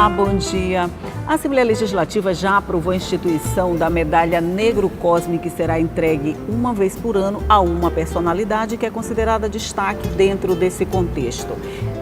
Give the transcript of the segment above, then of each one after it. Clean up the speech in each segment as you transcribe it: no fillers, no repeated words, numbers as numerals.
Olá, bom dia. A Assembleia Legislativa já aprovou a instituição da medalha Negro Cosme, que será entregue uma vez por ano a uma personalidade que é considerada destaque dentro desse contexto.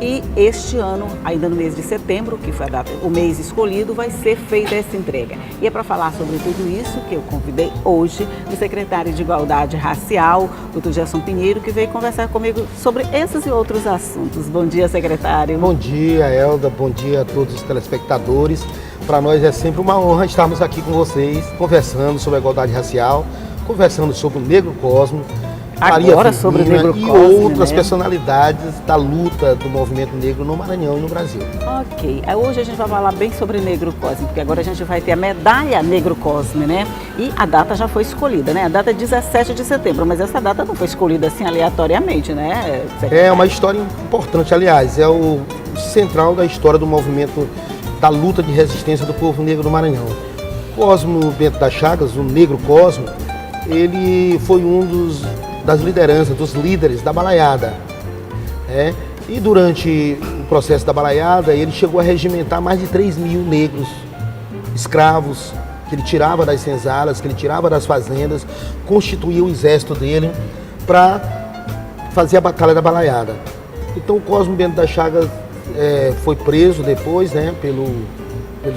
E este ano, ainda no mês de setembro, que foi o mês escolhido, vai ser feita essa entrega. E é para falar sobre tudo isso que eu convidei hoje o secretário de Igualdade Racial, Dr. Gerson Pinheiro, que veio conversar comigo sobre esses e outros assuntos. Bom dia, secretário. Bom dia, Elda. Bom dia a todos os telespectadores. Para nós é sempre uma honra estarmos aqui com vocês, conversando sobre a igualdade racial, conversando sobre o Negro Cosme, agora sobre o Negro e Cosme, outras né? personalidades da luta do movimento negro no Maranhão e no Brasil. Ok, hoje a gente vai falar bem sobre o Negro Cosme, porque agora a gente vai ter a medalha Negro Cosme, né? E a data já foi escolhida, né? A data é 17 de setembro, mas essa data não foi escolhida assim aleatoriamente, né, secretário? É uma história importante, aliás, é o central da história do movimento da luta de resistência do povo negro do Maranhão. Cosmo Bento das Chagas, o Negro Cosme, ele foi das lideranças, dos líderes da balaiada. E durante o processo da balaiada, ele chegou a regimentar mais de 3 mil negros, escravos, que ele tirava das senzalas, que ele tirava das fazendas, constituía o exército dele para fazer a batalha da balaiada. Então o Cosmo Bento das Chagas foi preso depois, né, pelo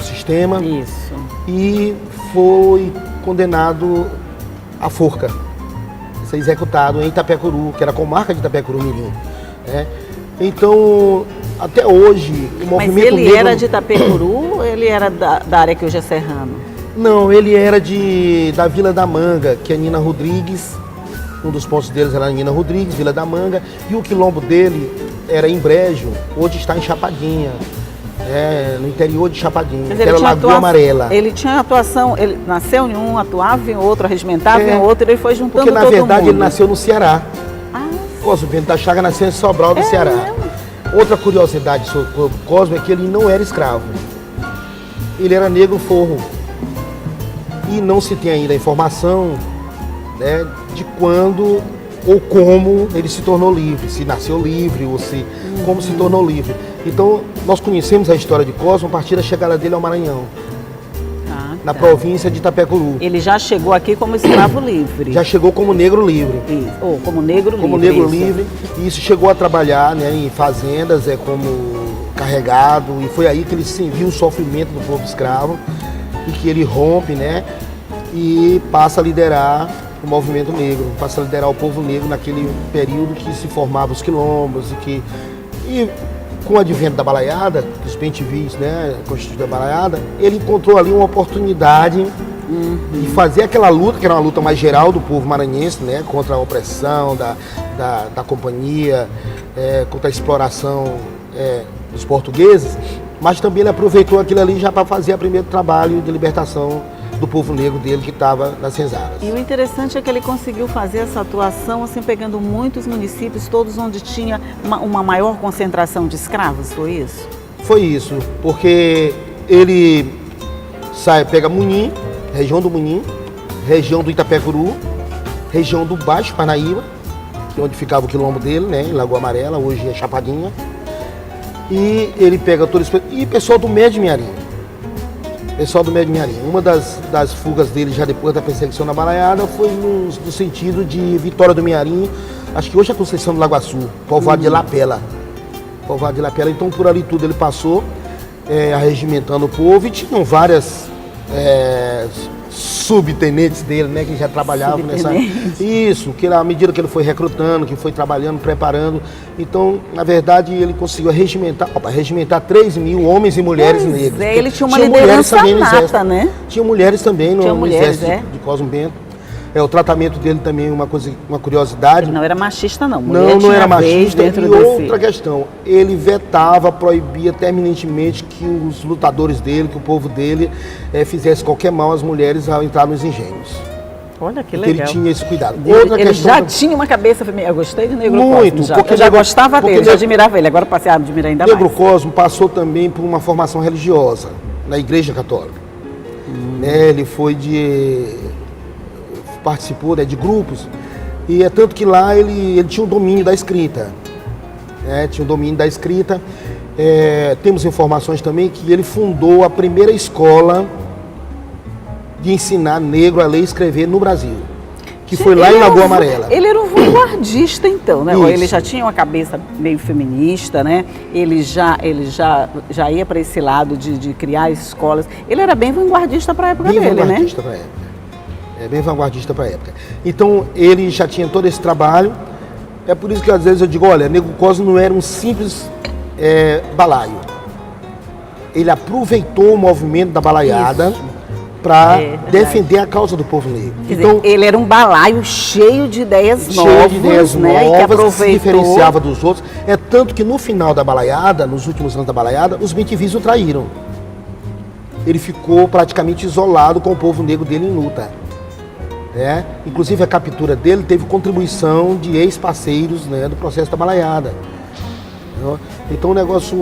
sistema. Isso. E foi condenado à forca, ser executado em Itapecuru, que era a comarca de Itapecuru Mirim. Então, até hoje, o movimento negro... Mas ele era de Itapecuru ou ele era da área que hoje é Serrano? Não, ele era da Vila da Manga, que é Nina Rodrigues. Um dos pontos deles era Nina Rodrigues, Vila da Manga. E o quilombo dele era em Brejo, hoje está em Chapadinha. No interior de Chapadinha, que era Lagoa Amarela. Ele tinha atuação, ele nasceu em um, atuava em outro, arregimentava em outro, ele foi juntando porque, todo mundo. Porque, na verdade, ele nasceu no Ceará. Cosme Bento das Chagas nasceu em Sobral do Ceará. Mesmo? Outra curiosidade sobre o Cosme é que ele não era escravo. Ele era negro forro. E não se tem ainda a informação, né, de quando ou como ele se tornou livre, se nasceu livre ou como se tornou livre. Então, nós conhecemos a história de Cosme a partir da chegada dele ao Maranhão, na província de Itapecuru. Ele já chegou aqui como escravo livre. Já chegou como negro livre. Isso. Ou como negro livre. Como negro livre. E isso chegou a trabalhar, né, em fazendas, como carregado. E foi aí que ele viu o sofrimento do povo escravo e que ele rompe, né, e passa a liderar o movimento negro, passa a liderar o povo negro naquele período que se formavam os quilombos e com o advento da balaiada, os bem-te-vis, né, constituiu a balaiada, ele encontrou ali uma oportunidade de fazer aquela luta, que era uma luta mais geral do povo maranhense, né, contra a opressão da companhia, contra a exploração dos portugueses, mas também ele aproveitou aquilo ali já para fazer o primeiro trabalho de libertação do povo negro dele que estava nas senzalas. E o interessante é que ele conseguiu fazer essa atuação assim, pegando muitos municípios, todos onde tinha uma maior concentração de escravos, foi isso? Foi isso, porque ele pega Munim, região do Munim, região do Itapecuru, região do Baixo Parnaíba, que é onde ficava o quilombo dele, né, em Lagoa Amarela, hoje é Chapadinha, e ele pega todo esse... E pessoal do Médio Minharim. Pessoal do Médio Minharim. Uma das fugas dele já depois da perseguição na balaiada foi no sentido de Vitória do Minharim, acho que hoje é a Conceição do Lagoaçu, povoado de Lapela. Povoado de Lapela, então por ali tudo ele passou, arregimentando o povo e tinham várias subtenentes dele, né, que já trabalhavam nessa... Isso, que à medida que ele foi recrutando, que foi trabalhando, preparando, então, na verdade, ele conseguiu regimentar 3 mil homens e mulheres negras. Ele tinha uma liderança nata, né? Tinha mulheres também no exército de Cosme Bento. O tratamento dele também, uma curiosidade. Ele não era machista, não. Não era machista. E outra questão, ele vetava, proibia terminantemente que os lutadores dele, que o povo dele fizesse qualquer mal às mulheres ao entrar nos engenhos. Olha que legal. Porque ele tinha esse cuidado. Ele já tinha uma cabeça feminina. Eu gostei de Negro Cosme. Porque eu já gostava dele, já admirava ele. Agora passei a admirar ainda mais. Negro Cosme passou também por uma formação religiosa na Igreja Católica. Ele participou de grupos, e tanto que lá ele tinha um domínio da escrita. Tinha um domínio da escrita, Temos informações também que ele fundou a primeira escola de ensinar negro a ler e escrever no Brasil, que foi lá em Lagoa Amarela. Ele era um vanguardista, então, né? Isso. Ele já tinha uma cabeça meio feminista, né? Ele já ia para esse lado de criar escolas. Ele era bem vanguardista para a época dele, né? Bem vanguardista para a época. Bem vanguardista para a época. Então, ele já tinha todo esse trabalho. É por isso que às vezes eu digo, olha, Negro Cosmo não era um simples balaio. Ele aproveitou o movimento da balaiada para defender a causa do povo negro. Quer dizer, ele era um balaio cheio de ideias novas, né? E que aproveitou... se diferenciava dos outros. É tanto que no final da balaiada, nos últimos anos da balaiada, os bentivis o traíram. Ele ficou praticamente isolado com o povo negro dele em luta. Inclusive a captura dele teve contribuição de ex-parceiros, né, do processo da balaiada. Então um negócio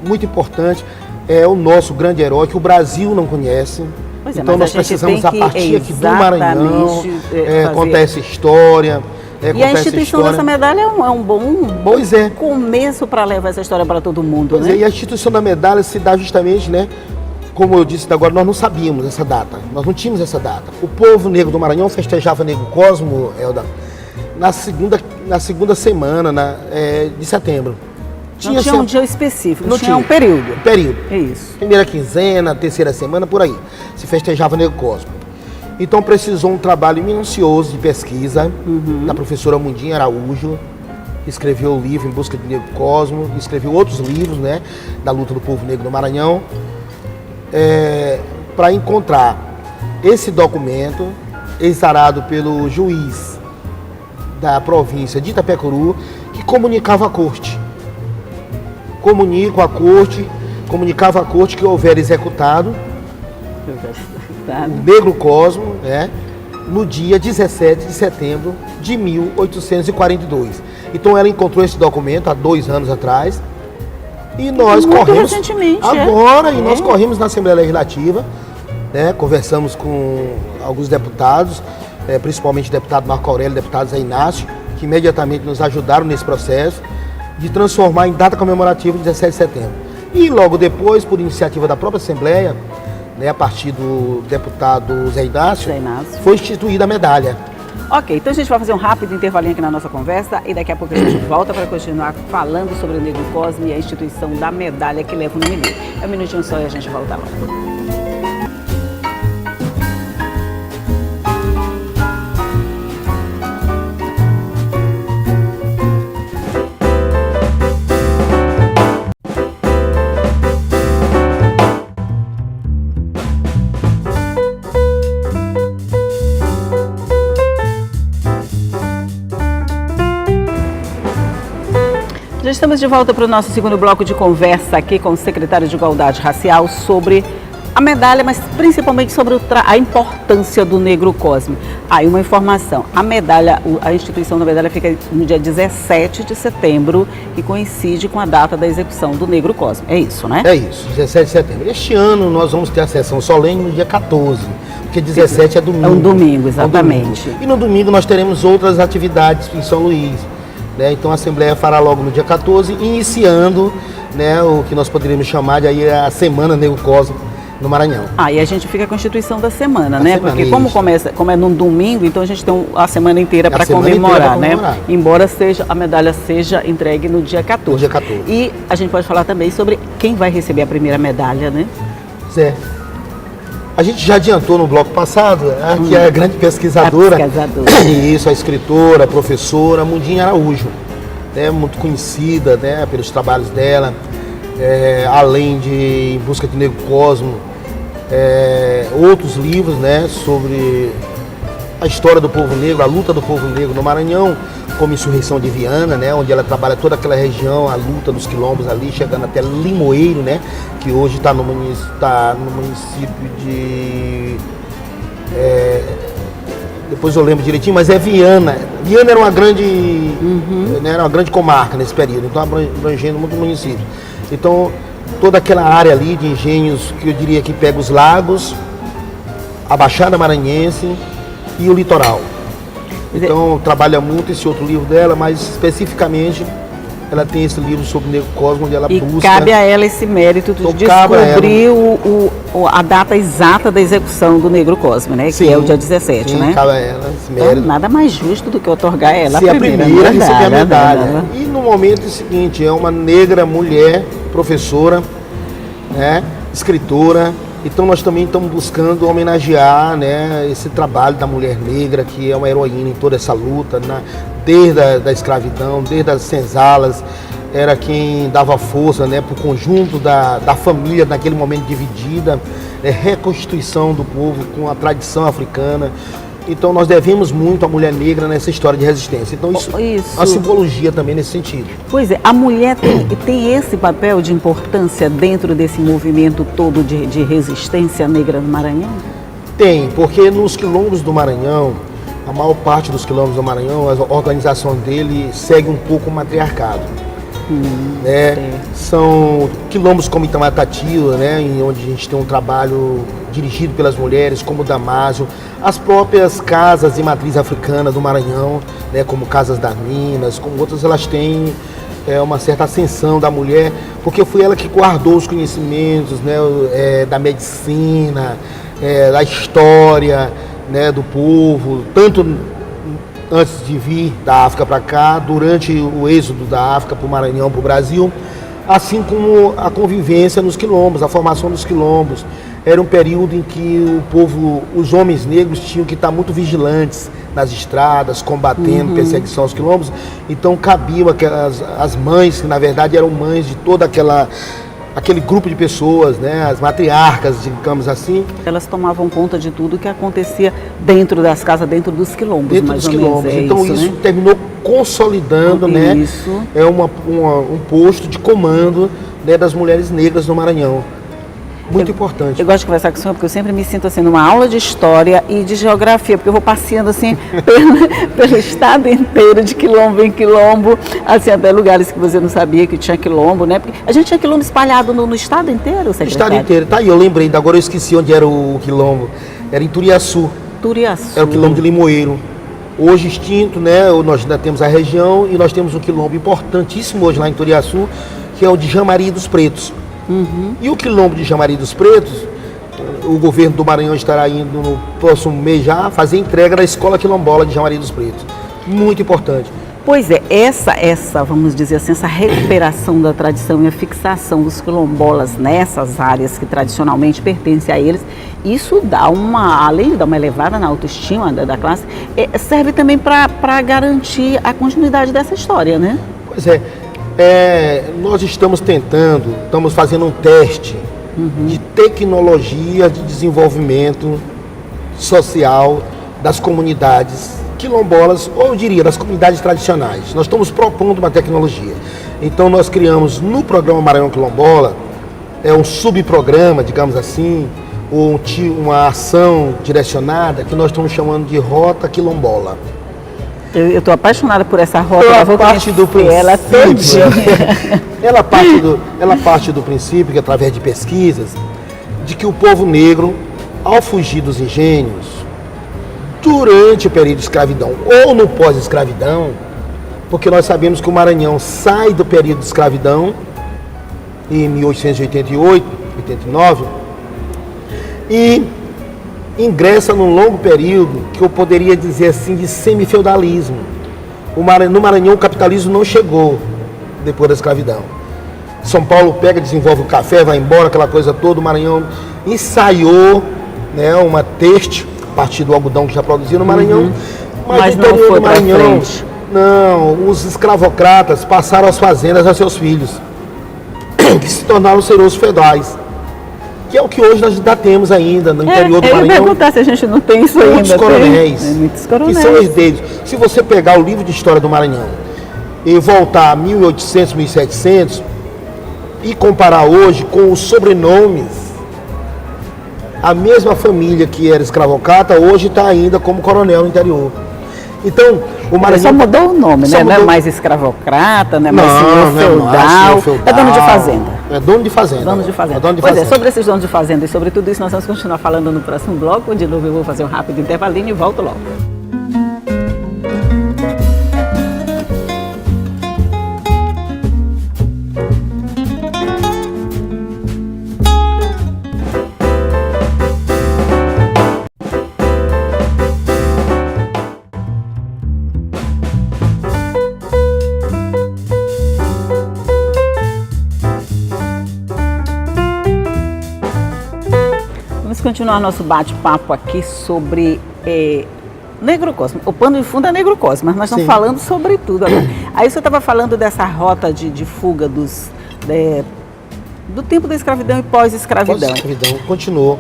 muito importante, é o nosso grande herói que o Brasil não conhece. Então nós precisamos a partir aqui do Maranhão contar essa história. E a instituição dessa medalha é um bom começo para levar essa história para todo mundo, né? E a instituição da medalha se dá justamente, né? Como eu disse agora, nós não sabíamos essa data, nós não tínhamos essa data. O povo negro do Maranhão festejava Negro Cosmo, Elda, na segunda semana de setembro. Não tinha um dia específico, não tinha um período. É isso. Primeira quinzena, terceira semana, por aí. Se festejava Negro Cosmo. Então precisou um trabalho minucioso de pesquisa da professora Mundinha Araújo, que escreveu o livro Em Busca de Negro Cosmo, escreveu outros livros, né, da luta do povo negro no Maranhão, para encontrar esse documento exarado pelo juiz da província de Itapecuru, que comunicava à corte. Comunicava à corte que houver executado o Negro Cosmo, no dia 17 de setembro de 1842. Então ela encontrou esse documento há 2 anos atrás e nós corremos recentemente, agora e nós corremos na Assembleia Legislativa, conversamos com alguns deputados, principalmente o deputado Marco Aurélio e o deputado Zé Inácio, que imediatamente nos ajudaram nesse processo de transformar em data comemorativa 17 de setembro. E logo depois, por iniciativa da própria Assembleia, a partir do deputado Zé Inácio, foi instituída a medalha. Ok, então a gente vai fazer um rápido intervalinho aqui na nossa conversa e daqui a pouco a gente volta para continuar falando sobre o Negro Cosmo e a instituição da medalha que leva o nome dele. É um minutinho só e a gente volta lá. Já estamos de volta para o nosso segundo bloco de conversa aqui com o secretário de Igualdade Racial sobre a medalha, mas principalmente sobre a importância do Negro Cosmo. Aí uma informação, a medalha, a instituição da medalha fica no dia 17 de setembro, que coincide com a data da execução do Negro Cosmo. É isso, né? É isso, 17 de setembro. Este ano nós vamos ter a sessão solene no dia 14, porque 17 é domingo. É um domingo, exatamente. E no domingo nós teremos outras atividades em São Luís. Então a Assembleia fará logo no dia 14, iniciando o que nós poderíamos chamar de aí a Semana Negro Cosmo no Maranhão. E a gente fica com a instituição da semana, né? Porque como é num domingo, então a gente tem a semana inteira para comemorar, né? Embora a medalha seja entregue no dia 14. No dia 14. E a gente pode falar também sobre quem vai receber a primeira medalha, né? Certo. A gente já adiantou no bloco passado, que é a grande pesquisadora, a escritora, a professora Mundinha Araújo, muito conhecida pelos trabalhos dela, além de Em Busca de Negro Cosmo, outros livros sobre a história do povo negro, a luta do povo negro no Maranhão, como Insurreição de Viana, onde ela trabalha toda aquela região, a luta dos quilombos ali, chegando até Limoeiro, que hoje está no município de... depois eu lembro direitinho, mas é Viana. Viana era uma grande, era uma grande comarca nesse período, então abrangendo muitos municípios. Então, toda aquela área ali de engenhos, que eu diria que pega os lagos, a Baixada Maranhense e o litoral. Então, trabalha muito esse outro livro dela, mas especificamente ela tem esse livro sobre o Negro Cosmo, onde ela E busca... cabe a ela esse mérito de Então, cabe a descobrir a data exata da execução do Negro Cosmo, né? Sim, que é o dia 17, sim, né? cabe a ela esse Então, mérito. nada mais justo do que otorgar a ela Ser a primeira a receber a medalha. né? E no momento seguinte, é uma negra mulher, professora, né, escritora. Então nós também estamos buscando homenagear, né, esse trabalho da mulher negra, que é uma heroína em toda essa luta, desde a escravidão, desde as senzalas, era quem dava força, né, para o conjunto da família naquele momento dividida, reconstituição do povo com a tradição africana. Então nós devemos muito à mulher negra nessa história de resistência. Então isso. A simbologia também nesse sentido. Pois é, a mulher tem esse papel de importância dentro desse movimento todo de resistência negra no Maranhão? Tem, porque nos quilombos do Maranhão, a maior parte dos quilombos do Maranhão, a organização dele segue um pouco o matriarcado. São quilombos como Itamatatiba, né, onde a gente tem um trabalho dirigido pelas mulheres, como o Damásio, as próprias casas de matriz africana do Maranhão, né, como Casas das Minas, como outras, elas têm uma certa ascensão da mulher, porque foi ela que guardou os conhecimentos, né, da medicina, da história, né, do povo, tanto antes de vir da África para cá, durante o êxodo da África para o Maranhão, para o Brasil, assim como a convivência nos quilombos, a formação dos quilombos. Era um período em que o povo, os homens negros tinham que estar muito vigilantes nas estradas, combatendo perseguição aos quilombos. Então cabiam as mães, que na verdade eram mães de toda aquele grupo de pessoas, né, as matriarcas, digamos assim. Elas tomavam conta de tudo que acontecia dentro das casas, dentro dos quilombos, dentro mais dos ou quilombos. menos. Então isso, né, terminou consolidando, né, um posto de comando, né, das mulheres negras no Maranhão. Muito importante. Eu gosto de conversar com o senhor porque eu sempre me sinto assim numa aula de história e de geografia, porque eu vou passeando assim pelo estado inteiro, de quilombo em quilombo, assim até lugares que você não sabia que tinha quilombo, né? Porque a gente tinha quilombo espalhado no estado inteiro, secretário? No estado inteiro, tá aí, eu lembrei, agora eu esqueci onde era o quilombo. Era em Turiaçu. Turiaçu. É o quilombo de Limoeiro. Hoje extinto, né? Nós ainda temos a região e nós temos um quilombo importantíssimo hoje lá em Turiaçu, que é o de Jamari dos Pretos. E o quilombo de Jamari dos Pretos, o governo do Maranhão estará indo no próximo mês já fazer entrega da escola quilombola de Jamari dos Pretos. Muito importante. Pois é, essa, vamos dizer assim, essa recuperação da tradição e a fixação dos quilombolas nessas áreas que tradicionalmente pertencem a eles, isso dá além de dar uma elevada na autoestima da classe, serve também para garantir a continuidade dessa história, né? Pois é. Nós estamos fazendo um teste de tecnologia de desenvolvimento social das comunidades quilombolas, ou eu diria, das comunidades tradicionais. Nós estamos propondo uma tecnologia. Então nós criamos no programa Maranhão Quilombola, um subprograma, digamos assim, ou uma ação direcionada que nós estamos chamando de Rota Quilombola. Eu estou apaixonada por essa rota. Ela parte do princípio. Ela parte do princípio, que através de pesquisas, de que o povo negro, ao fugir dos engenhos, durante o período de escravidão ou no pós-escravidão, porque nós sabemos que o Maranhão sai do período de escravidão em 1888, 89, e ingressa num longo período que eu poderia dizer assim de semifeudalismo. No Maranhão o capitalismo não chegou depois da escravidão. São Paulo pega, desenvolve o café, vai embora, aquela coisa toda. O Maranhão ensaiou, né, uma têxtil a partir do algodão que já produzia no Maranhão, mas no interior do Maranhão, não, os escravocratas passaram as fazendas a seus filhos, que se tornaram senhores feudais. Que é o que hoje nós ainda temos ainda no interior do Maranhão. Eu ia perguntar se a gente não tem isso ainda. Muitos coronéis, que são herdeiros. Se você pegar o livro de história do Maranhão e voltar a 1800, 1700 e comparar hoje com os sobrenomes, a mesma família que era escravocrata hoje está ainda como coronel no interior. Então, o Maranhão... Só mudou o nome, né? Não é mais escravocrata, não é mais senhor feudal, é dono de fazenda. É dono de fazenda. Dono de fazenda. Pois é, sobre esses donos de fazenda e sobre tudo isso nós vamos continuar falando no próximo bloco. De novo eu vou fazer um rápido intervalinho e volto logo. continuar nosso bate-papo aqui sobre Negro Cosme. O pano de fundo é Negro Cosme, mas nós estamos falando sobre tudo agora. Aí você estava falando dessa rota de fuga do tempo da escravidão e pós-escravidão. Pós-escravidão continuou.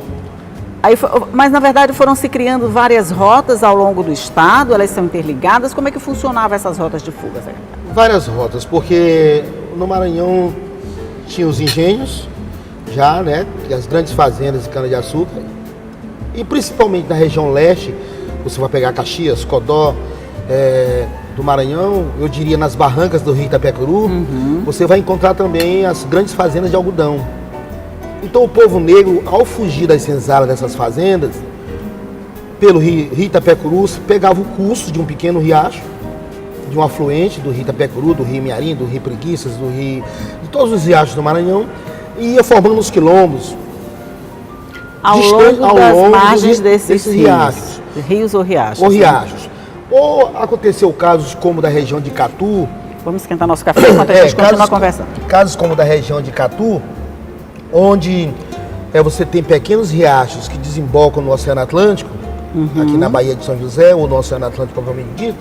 Mas, na verdade, foram se criando várias rotas ao longo do estado, elas são interligadas. Como é que funcionavam essas rotas de fuga, Zé? Várias rotas, porque no Maranhão tinha os engenhos, já, né, as grandes fazendas de cana-de-açúcar, e principalmente na região leste, você vai pegar Caxias, Codó, do Maranhão, eu diria nas barrancas do rio Itapecuru, você vai encontrar também as grandes fazendas de algodão. Então o povo negro, ao fugir das senzalas dessas fazendas, pelo rio Itapecuru, pegava o curso de um pequeno riacho, de um afluente do rio Itapecuru, do rio Miarim, do rio Preguiças, de todos os riachos do Maranhão, e ia formando os quilombos ao longo das margens desses riachos. Rios ou riachos? Ou riachos. Ou aconteceu casos como da região de Catu. Vamos esquentar nosso café enquanto a gente continua conversando. Casos como da região de Catu, onde você tem pequenos riachos que desembocam no Oceano Atlântico, aqui na Baía de São José, ou no Oceano Atlântico propriamente dito.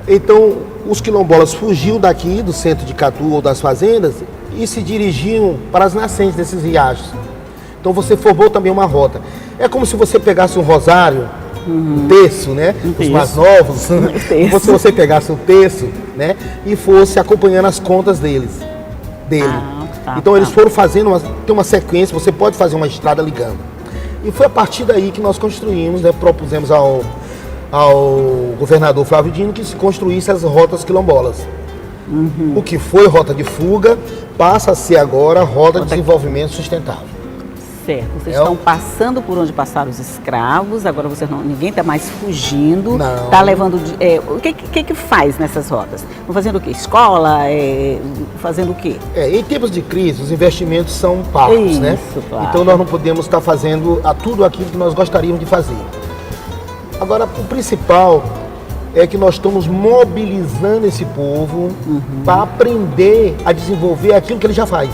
Então, os quilombolas fugiam daqui, do centro de Catu ou das fazendas, e se dirigiam para as nascentes desses riachos. Então você formou também uma rota. É como se você pegasse um rosário, um terço, né? Os mais novos, como se você pegasse um terço, né? E fosse acompanhando as contas dele. Então eles foram fazendo, tem uma sequência, você pode fazer uma estrada ligando. E foi a partir daí que nós construímos, né? Propusemos ao governador Flávio Dino que se construísse as rotas quilombolas. O que foi rota de fuga passa a ser agora rota de desenvolvimento sustentável. Certo, vocês estão passando por onde passaram os escravos, agora ninguém está mais fugindo, está levando... o que faz nessas rotas? Estão fazendo o quê? Escola? Fazendo o quê? Em tempos de crise, os investimentos são pagos, né? Claro. Então nós não podemos estar fazendo tudo aquilo que nós gostaríamos de fazer. Agora, o principal é que nós estamos mobilizando esse povo para aprender a desenvolver aquilo que ele já faz.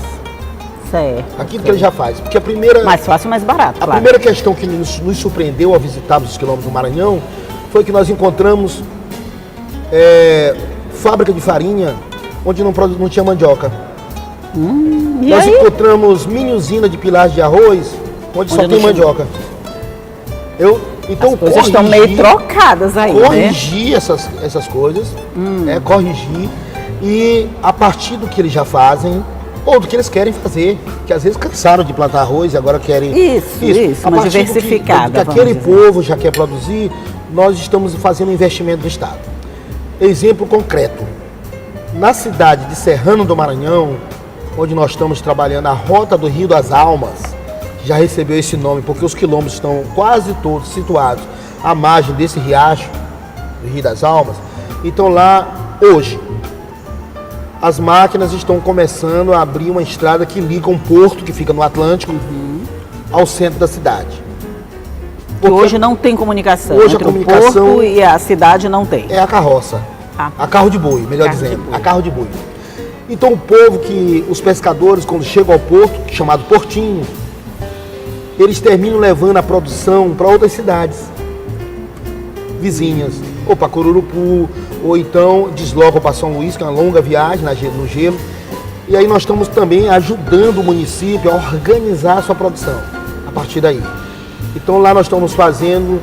Aquilo que ele já faz. Porque a primeira... Mais fácil, mais barato, A primeira questão que nos surpreendeu ao visitarmos os quilombos do Maranhão foi que nós encontramos fábrica de farinha onde não tinha mandioca. Nós encontramos mini usina de pilagem de arroz onde só tem mandioca. Então, as coisas estão meio trocadas aí, corrigir essas coisas, corrigir, e a partir do que eles já fazem, ou do que eles querem fazer, que às vezes cansaram de plantar arroz e agora querem... Isso, uma diversificada. Do que aquele povo já quer produzir, nós estamos fazendo um investimento do Estado. Exemplo concreto, na cidade de Serrano do Maranhão, onde nós estamos trabalhando a Rota do Rio das Almas, que já recebeu esse nome porque os quilombos estão quase todos situados à margem desse riacho, do Rio das Almas. Então lá, hoje, as máquinas estão começando a abrir uma estrada que liga um porto que fica no Atlântico ao centro da cidade. Porque hoje não tem comunicação. Hoje entre o porto e a cidade não tem. É a carroça. A carro de boi, melhor dizendo. A carro de boi. Então o povo os pescadores, quando chegam ao porto, chamado Portinho, eles terminam levando a produção para outras cidades vizinhas, ou para Corurupu, ou então deslocam para São Luís, que é uma longa viagem no gelo. E aí nós estamos também ajudando o município a organizar a sua produção, a partir daí. Então lá nós estamos fazendo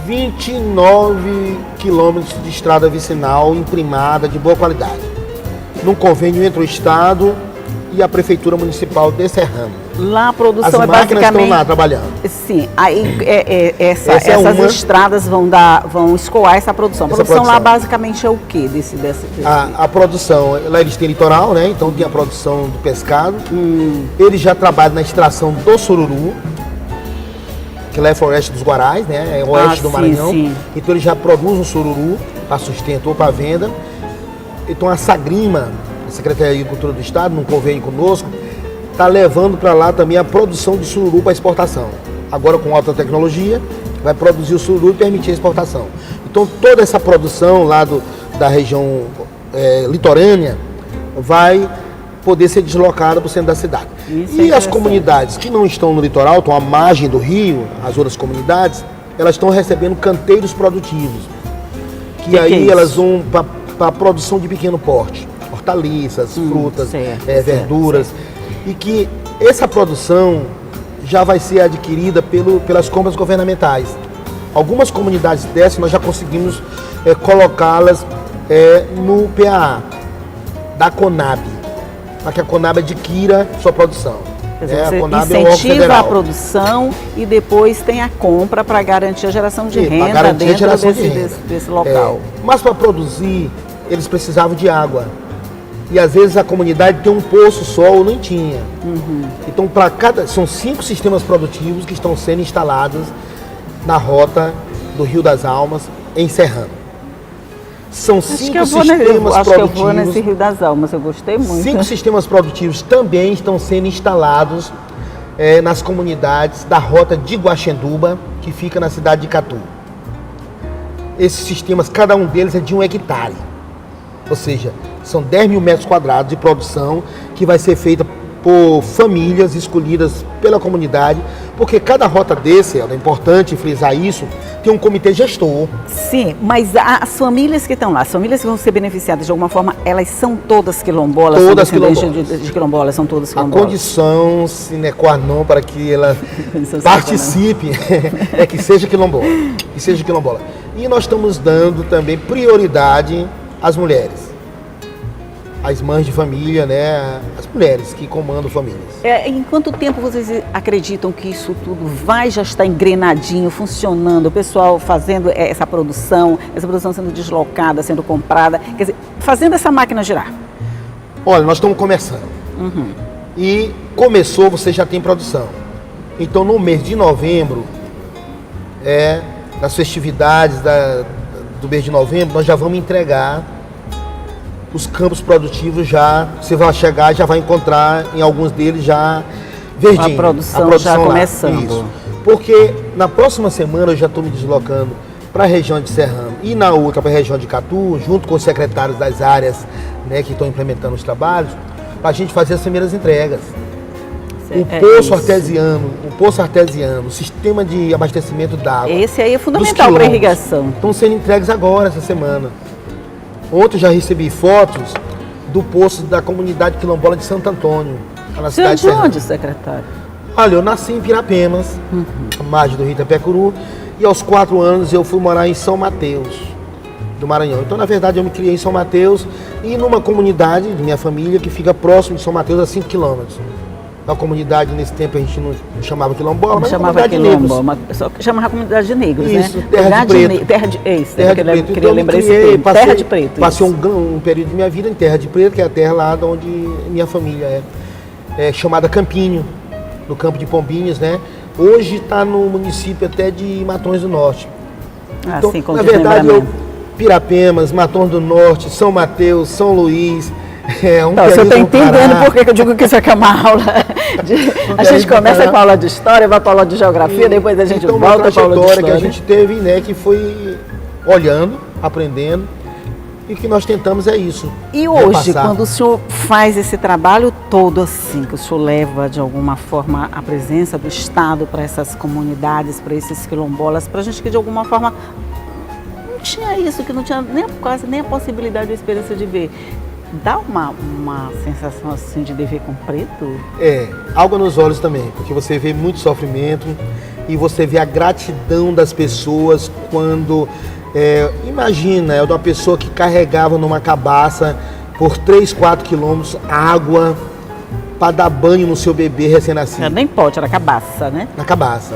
29 quilômetros de estrada vicinal imprimada de boa qualidade, num convênio entre o Estado e a Prefeitura Municipal de Serrano. Lá a produção As máquinas estão lá trabalhando. Sim, aí essas estradas vão escoar essa produção. A produção lá basicamente é o quê? A produção, lá eles têm litoral, né? Então tem a produção do pescado. Eles já trabalham na extração do sururu, que lá é floresta dos Guarais, né? É o oeste do Maranhão. Sim. Então eles já produzem o sururu para sustento ou para venda. Então a Sagrima, a Secretaria de Agricultura do Estado, num convênio conosco, está levando para lá também a produção de sururu para exportação. Agora com alta tecnologia, vai produzir o sururu e permitir a exportação. Então toda essa produção lá da região litorânea vai poder ser deslocada para o centro da cidade. Isso E é as comunidades que não estão no litoral, estão à margem do rio, as outras comunidades, elas estão recebendo canteiros produtivos. Que aí é elas isso? vão para a produção de pequeno porte. Hortaliças, frutas, certo, verduras. E que essa produção já vai ser adquirida pelas compras governamentais. Algumas comunidades dessas nós já conseguimos colocá-las no PAA da Conab, para que a Conab adquira sua produção. Quer dizer, A você Conab é um órgão incentiva federal. a produção e depois tem a compra para garantir a geração de Sim, pra renda garantir a dentro geração de renda. desse local. Mas para produzir, eles precisavam de água. E às vezes a comunidade tem um poço só ou nem tinha. Então, são 5 sistemas produtivos que estão sendo instalados na rota do Rio das Almas, em Serrano. São 5 sistemas produtivos. Acho que eu vou nesse Rio das Almas, eu gostei muito. 5 sistemas produtivos também estão sendo instalados nas comunidades da rota de Guaxenduba, que fica na cidade de Catu. Esses sistemas, cada um deles é de 1 hectare. Ou seja, são 10 mil metros quadrados de produção que vai ser feita por famílias escolhidas pela comunidade, porque cada rota desse, é importante frisar isso, tem um comitê gestor. Sim, mas as famílias que estão lá, as famílias que vão ser beneficiadas de alguma forma, elas são todas quilombolas? Todas são descendentes quilombolas. de quilombolas, são todas A quilombolas. condição sine qua non para que ela participe é que seja quilombola. Que seja quilombola. E nós estamos dando também prioridade às mulheres. As mães de família, né? As mulheres que comandam famílias. Em quanto tempo vocês acreditam que isso tudo vai já estar engrenadinho, funcionando, o pessoal fazendo essa produção sendo deslocada, sendo comprada, quer dizer, fazendo essa máquina girar? Olha, nós estamos começando. E começou, você já tem produção. Então, no mês de novembro, das festividades do mês de novembro, nós já vamos entregar os campos produtivos já. Você vai chegar e já vai encontrar em alguns deles já verdinho. A produção já lá. começando. Isso. Porque na próxima semana eu já estou me deslocando para a região de Serrano e na outra para a região de Catu, junto com os secretários das áreas, né, que estão implementando os trabalhos, para a gente fazer as primeiras entregas. O poço artesiano, o sistema de abastecimento d'água. Esse aí é fundamental para a irrigação. Estão sendo entregues agora, essa semana. Ontem eu já recebi fotos do poço da comunidade quilombola de Santo Antônio, na cidade de Serrano. onde, secretário? Olha, eu nasci em Pirapemas, à margem do Rio Itapecuru, e aos 4 anos eu fui morar em São Mateus, do Maranhão. Então, na verdade, eu me criei em São Mateus e numa comunidade de minha família que fica próximo de São Mateus, a 5 quilômetros. A comunidade, nesse tempo, a gente não chamava quilombola, mas chamava comunidade de negros. só chamava a comunidade de negros, Isso, né? terra de preto. Terra de preto. Então, Queria lembrar esse termo. Terra de preto. Passei um período de minha vida em Terra de Preto, que é a terra lá de onde minha família é chamada Campinho, no campo de Pombinhas, né? Hoje está no município até de Matões do Norte. Então, Assim, com na verdade, desmembramento. Pirapemas, Matões do Norte, São Mateus, São Luís. Você está entendendo por que eu digo que isso aqui é uma aula. A gente começa com a aula de história, vai para a aula de geografia, depois a gente então, volta para a aula de história. Que a gente teve, né, que foi olhando, aprendendo, e o que nós tentamos é isso. E hoje, quando o senhor faz esse trabalho todo assim, que o senhor leva de alguma forma a presença do Estado para essas comunidades, para esses quilombolas, para a gente que de alguma forma não tinha isso, que não tinha quase nem a possibilidade ou esperança de ver. Dá uma sensação assim de dever cumprido? Água nos olhos também, porque você vê muito sofrimento e você vê a gratidão das pessoas quando... imagina, é uma pessoa que carregava numa cabaça por 3, 4 quilômetros água para dar banho no seu bebê recém-nascido. Nem pode, era cabaça, né? Na cabaça.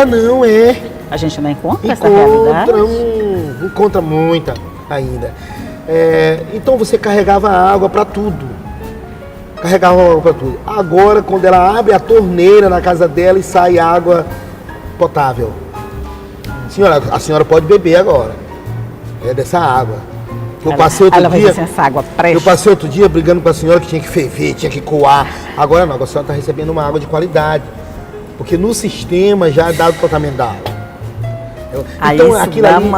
Não é. A gente não encontra essa realidade? Encontra muita ainda. Então você carregava água para tudo. Agora, quando ela abre a torneira na casa dela e sai água potável. Senhora, a senhora pode beber agora. Dessa água. Eu passei outro dia brigando com a senhora que tinha que ferver, tinha que coar. Agora não, a senhora está recebendo uma água de qualidade. Porque no sistema já é dado o tratamento da água. Então aquilo ali,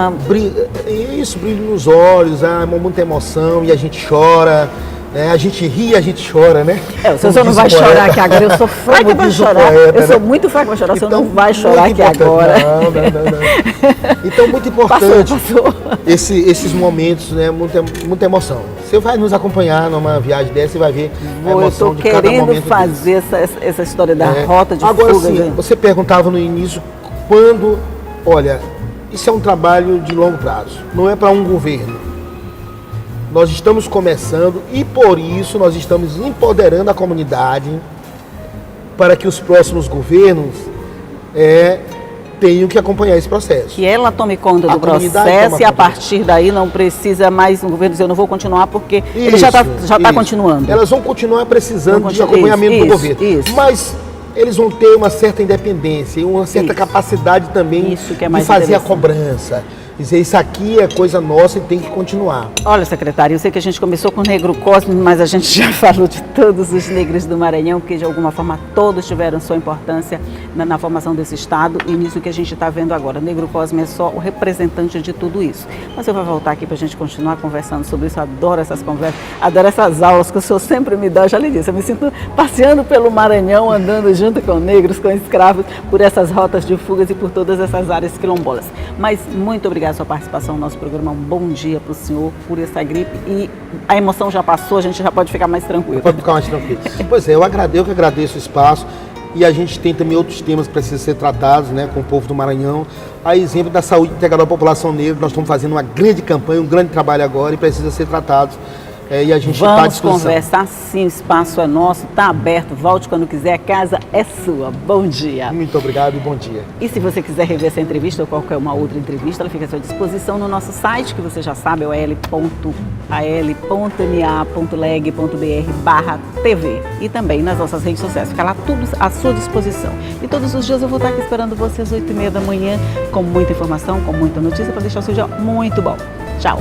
brilho nos olhos, muita emoção e a gente chora, A gente ri, a gente chora, né? O senhor não vai chorar aqui agora, eu sou fraca para chorar. Eu sou muito fraca para chorar, o senhor não vai chorar aqui agora. Não. Então, muito importante passou. Esses momentos, né? Muita emoção. Você vai nos acompanhar numa viagem dessa e vai ver a emoção de cada momento. Eu estou querendo fazer essa história da rota de agora, fuga. Agora sim, você perguntava no início quando... Olha, isso é um trabalho de longo prazo, não é para um governo. Nós estamos começando e por isso nós estamos empoderando a comunidade para que os próximos governos tenham que acompanhar esse processo. Que ela tome conta do processo e a partir daí não precisa mais um governo dizer eu não vou continuar porque ele já está continuando. Elas vão continuar precisando de acompanhamento do governo. Mas eles vão ter uma certa independência e uma certa capacidade também de fazer a cobrança. Dizer, isso aqui é coisa nossa e tem que continuar. Olha, secretário, eu sei que a gente começou com o Negro Cosme, mas a gente já falou de todos os negros do Maranhão, porque de alguma forma todos tiveram sua importância na formação desse estado e nisso que a gente está vendo agora. O Negro Cosme é só o representante de tudo isso. Mas eu vou voltar aqui para a gente continuar conversando sobre isso. Eu adoro essas conversas, adoro essas aulas que o senhor sempre me dá. Eu já lhe disse, eu me sinto passeando pelo Maranhão, andando junto com negros, com escravos, por essas rotas de fugas e por todas essas áreas quilombolas. Mas muito obrigada a sua participação no nosso programa. Um bom dia para o senhor por essa gripe e a emoção já passou, a gente já pode ficar mais tranquilo. Pode ficar mais tranquilo. Pois é, eu que agradeço o espaço e a gente tem também outros temas que precisam ser tratados, né, com o povo do Maranhão. A exemplo da saúde integral da população negra, nós estamos fazendo uma grande campanha, um grande trabalho agora e precisa ser tratado. E a gente está à disposição. Vamos conversar sim, o espaço é nosso, está aberto, volte quando quiser, a casa é sua. Bom dia. Muito obrigado e bom dia. E se você quiser rever essa entrevista ou qualquer uma outra entrevista, ela fica à sua disposição no nosso site, que você já sabe, é o al.ma.leg.br/TV. E também nas nossas redes sociais, fica lá tudo à sua disposição. E todos os dias eu vou estar aqui esperando você às 8h30 da manhã, com muita informação, com muita notícia, para deixar o seu dia muito bom. Tchau.